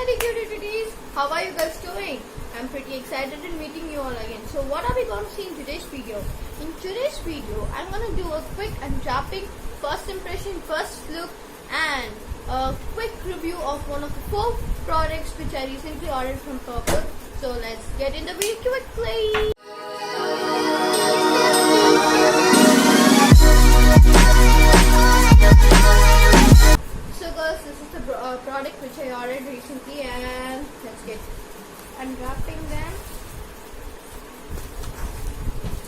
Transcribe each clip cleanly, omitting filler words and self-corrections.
my dear. How are you guys doing? I'm pretty excited in meeting you all again. So what are we going to see in today's video? In today's video, I'm going to do a quick unwrapping, first impression, first look, and a quick review of one of the 4 products which I recently ordered from Purple. So let's get in the video quickly. So girls, this is the product which I ordered recently, and let's get unwrapping them.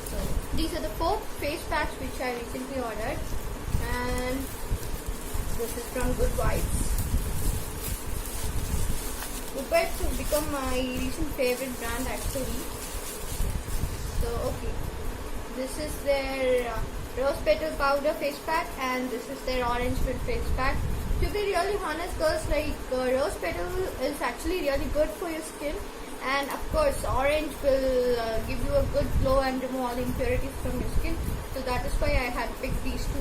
So these are the 4 face packs which I recently ordered, and this is from Good Vibes. Good Vibes has become my recent favorite brand actually. So okay, this is their rose petal powder face pack, and this is their orange food face pack. To be really honest girls, like rose petal is actually really good for your skin, and of course orange will give you a good glow and remove all the impurities from your skin. So that is why I had picked these 2.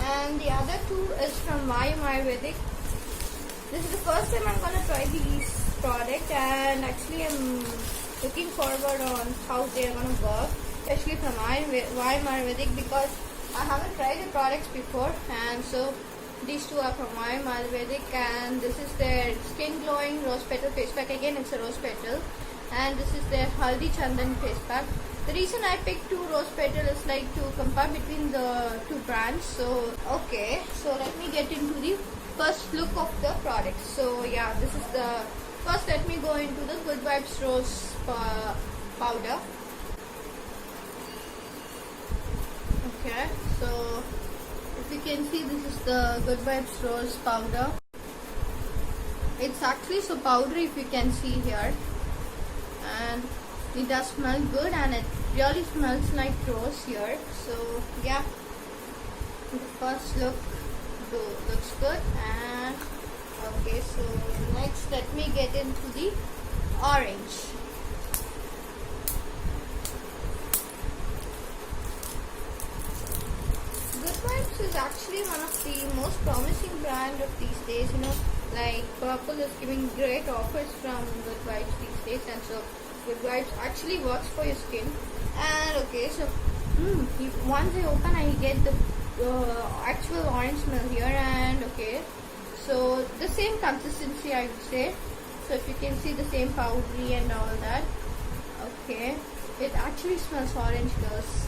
And the other 2 is from Vayam Ayurvedic. This is the first time I'm gonna try these products, and actually I'm looking forward on how they are gonna work, especially from Vayam Ayurvedic, because I haven't tried the products before. And so these 2 are from Vayam Ayurvedic, and this is their skin glowing rose petal face pack. Again, it's a rose petal, and this is their Haldi Chandan face pack. The reason I picked 2 rose petal is like to compare between the 2 brands. So okay, so let me get into the first look of the product. So yeah, this is the first. Let me go into the Good Vibes rose powder. Okay, so if you can see, this is the Good Vibes rose powder. It's actually so powdery if you can see here, and it does smell good, and it really smells like rose here. So yeah, the first look looks good. And okay, so next let me get into the orange. Good Vibes is actually one of the most promising brand of these days. Like Purple is giving great offers from Good Vibes these days, and so Good Vibes actually works for your skin. And okay, so once I open, I get the actual orange smell here. And okay, so the same consistency I would say. So if you can see, the same powdery and all that. Okay, it actually smells orange, girls.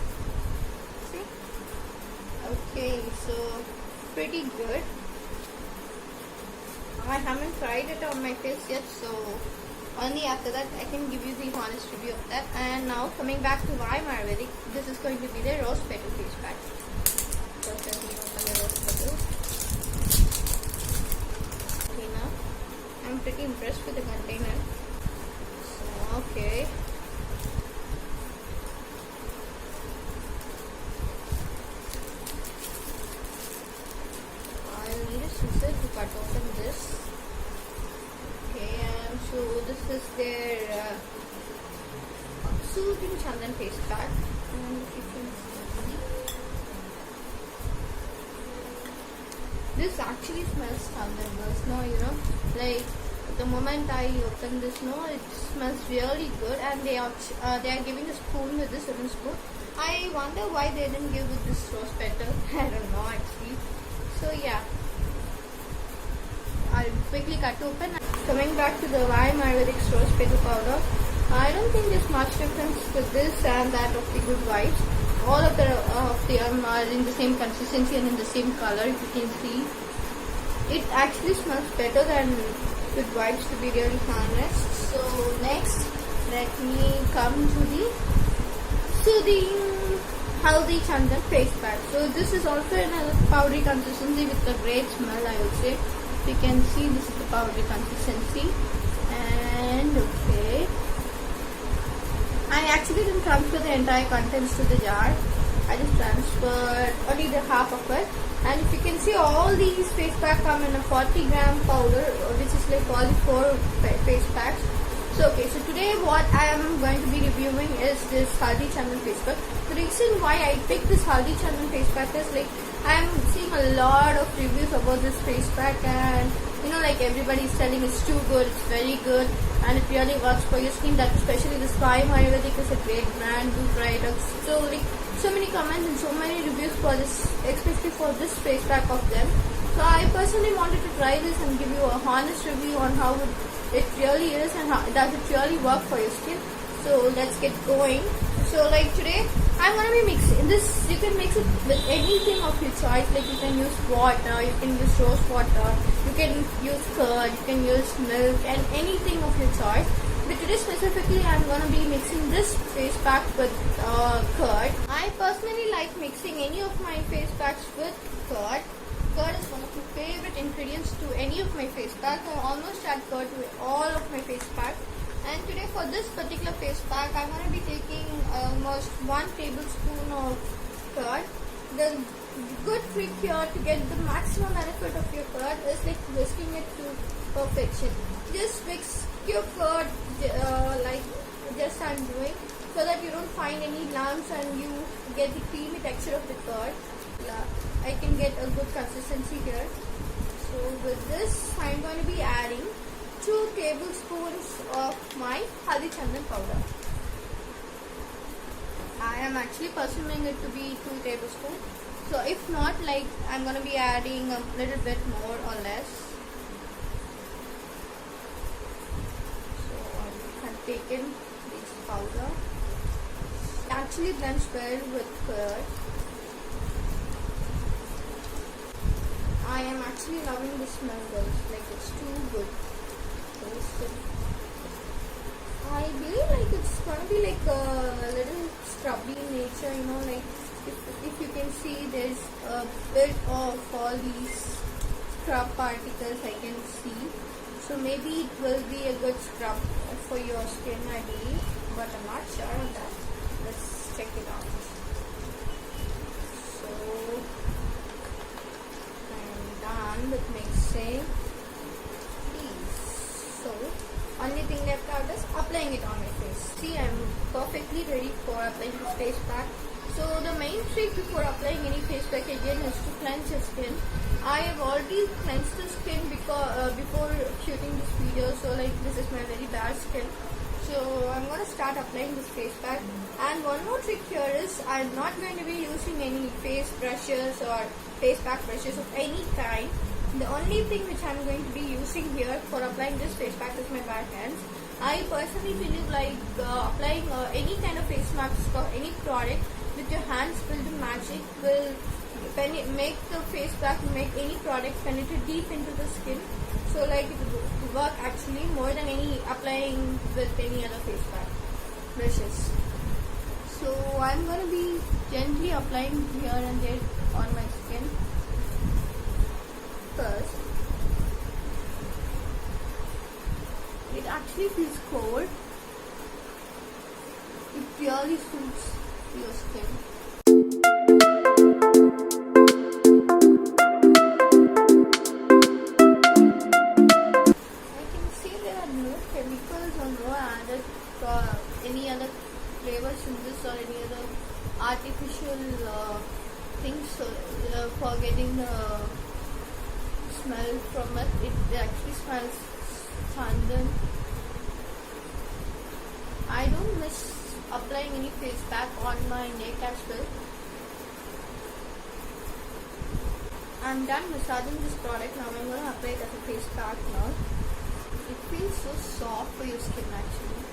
See? Okay, so pretty good. I haven't tried it on my face yet, so only after that I can give you the honest review of that. And now coming back to Vayam Ayurvedic, this is going to be the rose petal face pack. So let me open the rose petal. Okay, now I'm pretty impressed with the container. So okay. I'll need a scissor to cut open this. Okay, and so this is their soothing Chandan face pack, and if you can see, this actually smells Chandan, girls. No, like the moment I open this, it smells really good, and they are giving a spoon with this wooden spoon. I wonder why they didn't give with this rose petal. I don't know actually. So yeah, I'll quickly cut open. Coming back to the Vayam Ayurvedic rose petal powder, I don't think there's much difference with this and that of the Good Vibes. All of them are in the same consistency and in the same color. If you can see, it actually smells better than Good Vibes, to be really honest. So next, let me come to the soothing Haldi Chandan face pack. So this is also in a powdery consistency with a great smell, I would say. You can see, this is the powdery consistency. And okay, I actually didn't transfer the entire contents to the jar. I just transferred only the half of it. And if you can see, all these face packs come in a 40-gram powder, which is like all the 4 face packs. So okay, so today what I am going to be reviewing is this Haldi Chandan face pack. The reason why I picked this Haldi Chandan face pack is like I am seeing a lot of reviews about this face pack, and like everybody is telling it's too good, it's very good, and it really works for your skin. That especially this Prime Ayurvedic is a great brand. Do try it out. So like so many comments and so many reviews for this, especially for this face pack of them. So I personally wanted to try this and give you a honest review on how it really is and how does it really work for your skin. So let's get going. So like today I'm gonna be mixing this. You can mix it with anything of your choice. Like you can use water, you can use rose water, you can use curd, you can use milk, and anything of your choice. But today specifically I'm gonna be mixing this face pack with curd. I personally like mixing any of my face packs with curd. Curd is one of my favorite ingredients to any of my face pack. I almost add curd to all of my face pack. And today for this particular face pack, I'm going to be taking almost 1 tablespoon of curd. The good trick here to get the maximum benefit of your curd is like whisking it to perfection. Just whisk your curd like just I'm doing, so that you don't find any lumps and you get the creamy texture of the curd. I can get a good consistency here. So with this, I'm going to be adding 2 tablespoons of my Haldi Chandan powder. I am actually pursuing it to be 2 tablespoons. So if not, like I'm going to be adding a little bit more or less. So I have taken this powder. It actually blends well with curd. I am actually loving the smell, guys. Like it's too good. I believe like it's going to be like a little scrubby in nature, like if you can see there's a bit of all these scrub particles I can see. So maybe it will be a good scrub for your skin, I believe, but I'm not sure on that. Let's check it out. So I'm done with mixing. So only thing left out is applying it on my face. See, I'm perfectly ready for applying this face pack. So the main trick before applying any face pack again is to cleanse your skin. I have already cleansed the skin because before shooting this video. So like this is my very bad skin. So I'm going to start applying this face pack. And one more trick here is I'm not going to be using any face brushes or face pack brushes of any kind. The only thing which I'm going to be using here for applying this face pack is my bare hands. I personally believe like applying any kind of face mask or any product with your hands will do magic, will make the face pack, make any product penetrate deep into the skin. So like it will work actually more than any applying with any other face pack brushes. So I'm going to be gently applying here and there on my skin. First, it actually feels cold. It really suits your skin. I can see there are no chemicals or no added any other flavors in this or any other artificial things for getting the smell from it. It actually smells chandan. I don't miss applying any face pack on my neck as well. I'm done massaging this product. Now I'm going to apply it as a face pack now. It feels so soft for your skin actually.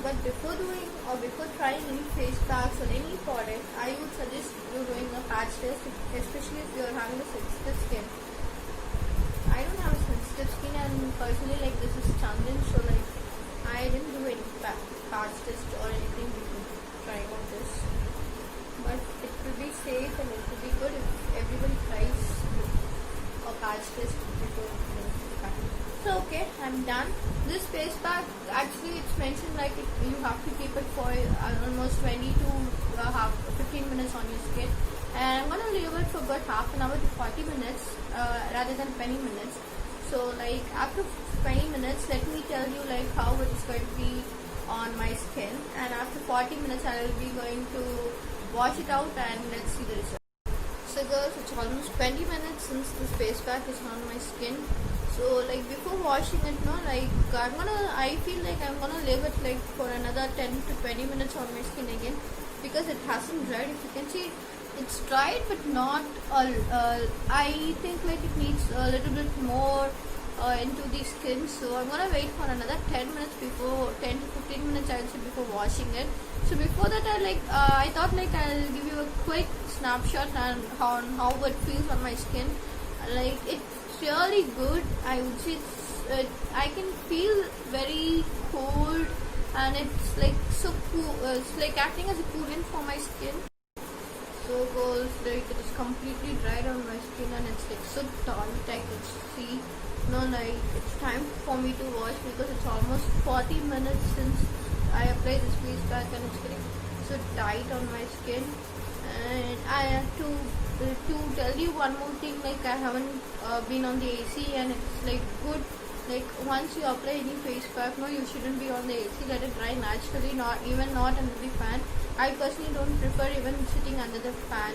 But before doing or before trying any face packs or any product, I would suggest you doing a patch test, especially if you are having a sensitive skin. I don't have a sensitive skin, and personally like this is chandan, so like I didn't do any patch test or anything before trying on this. But it will be safe and it will be good if everyone tries a patch test before doing the pack. So okay, I'm done. This face pack, actually it's mentioned like you have to keep it for almost 20 to 15 minutes on your skin. And I'm going to leave it for about half an hour to 40 minutes rather than 20 minutes. So like after 20 minutes, let me tell you like how it's going to be on my skin. And after 40 minutes, I will be going to wash it out and let's see the result. So girls, it's almost 20 minutes since this face pack is on my skin. So like before washing it, no, like I feel like I'm gonna leave it like for another 10 to 20 minutes on my skin again, because it hasn't dried. If you can see, it's dried but not I think like it needs a little bit more into the skin. So I'm gonna wait for another 10 minutes before 10 to 15 minutes I would say before washing it. So before that I thought like I'll give you a quick snapshot on how it feels on my skin. Like it's really good. I would say I can feel very cold, and it's like so cool. It's like acting as a coolant for my skin. So goes like it is completely dried on my skin, and it's like so tight. I can see. No, like it's time for me to wash, because it's almost 40 minutes since I applied this face pack, and it's getting so tight on my skin. And I have to tell you one more thing. Like I haven't been on the AC, and it's like good. Like once you apply any face pack, no, you shouldn't be on the AC. Let it dry naturally, not under the fan. I personally don't prefer even sitting under the fan,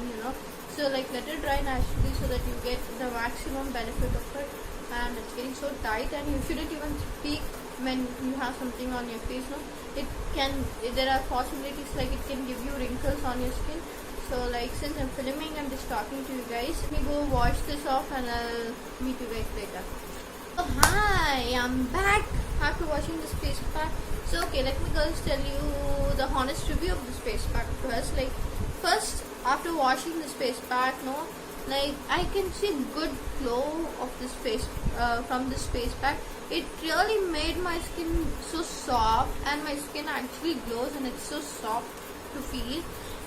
So like let it dry naturally so that you get the maximum benefit of it. And it's getting so tight, and you shouldn't even speak when you have something on your face. No, there are possibilities like it can give you wrinkles on your skin. So like since I'm filming, I'm just talking to you guys. Let me go wash this off, and I'll meet you guys later. So hi, I'm back after washing this face pack. So okay, let me girls tell you the honest review of this face pack first. Like first, after washing this face pack, like I can see good glow of this face from this face pack. It really made my skin so soft, and my skin actually glows, and it's so soft to feel.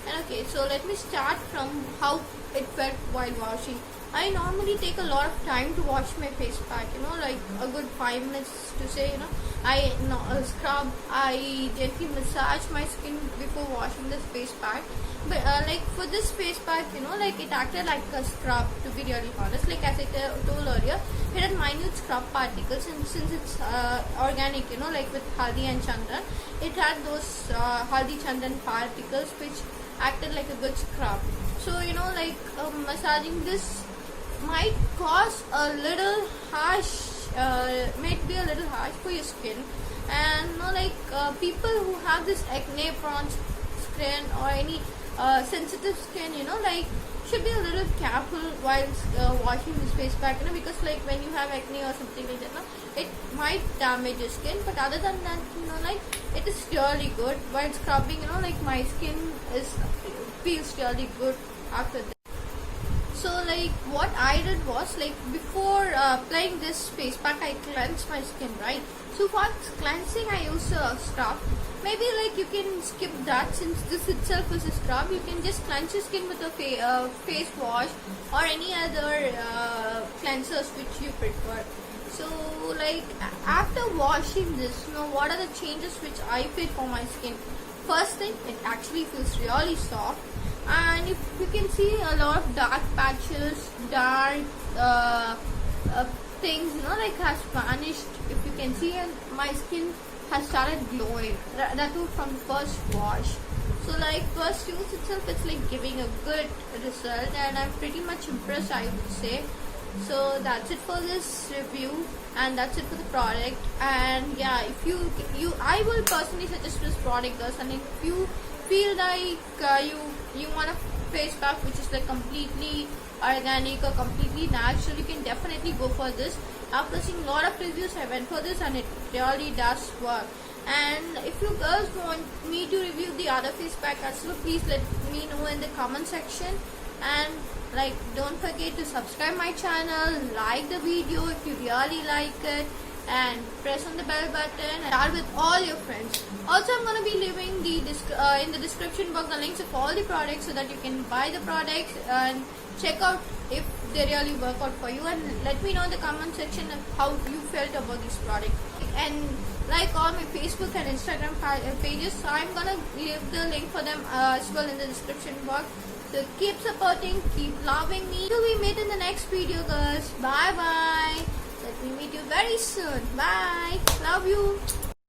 And okay, so let me start from how it felt while washing. I normally take a lot of time to wash my face pack, like a good 5 minutes to say, I scrub, I gently massage my skin before washing this face pack. But like for this face pack, like it acted like a scrub, to be really honest. Like as I told earlier, it had minute scrub particles, and since it's organic, like with haldi and chandan, it had those haldi chandan particles which acted like a good scrub. So like massaging this might cause a little harsh, might be a little harsh for your skin. And people who have this acne prone skin or any sensitive skin, like should be a little careful while washing this face pack, because like when you have acne or something like that, it might damage your skin. But other than that, like it is really good while scrubbing. Like my skin feels really good after this. So like what I did was, like before applying this face pack, I cleansed my skin, right? So for cleansing, I use a scrub. Maybe like you can skip that, since this itself is a scrub. You can just cleanse your skin with a face wash or any other cleansers which you prefer. So like after washing this, what are the changes which I feel for my skin? First thing, it actually feels really soft. And if you can see, a lot of dark patches, dark things, like has vanished. If you can see, and my skin has started glowing. That too from the first wash. So like first use itself, it's like giving a good result, and I'm pretty much impressed, I would say. So that's it for this review, and that's it for the product. And yeah, if I will personally suggest this product, guys. And if you feel like you want a face pack which is like completely organic or completely natural, you can definitely go for this. After seeing a lot of reviews, I went for this, and it really does work. And if you girls want me to review the other face pack as well, please let me know in the comment section. And like don't forget to subscribe my channel, like the video if you really like it, and press on the bell button, and share with all your friends. Also, I'm going to be leaving in the description box the links of all the products, so that you can buy the products and check out if they really work out for you. And let me know in the comment section of how you felt about this product. And like all my Facebook and Instagram pages, so I'm going to leave the link for them as well in the description box. So keep supporting, keep loving me. Till we meet in the next video, guys. Bye bye. Let me meet you very soon. Bye. Love you.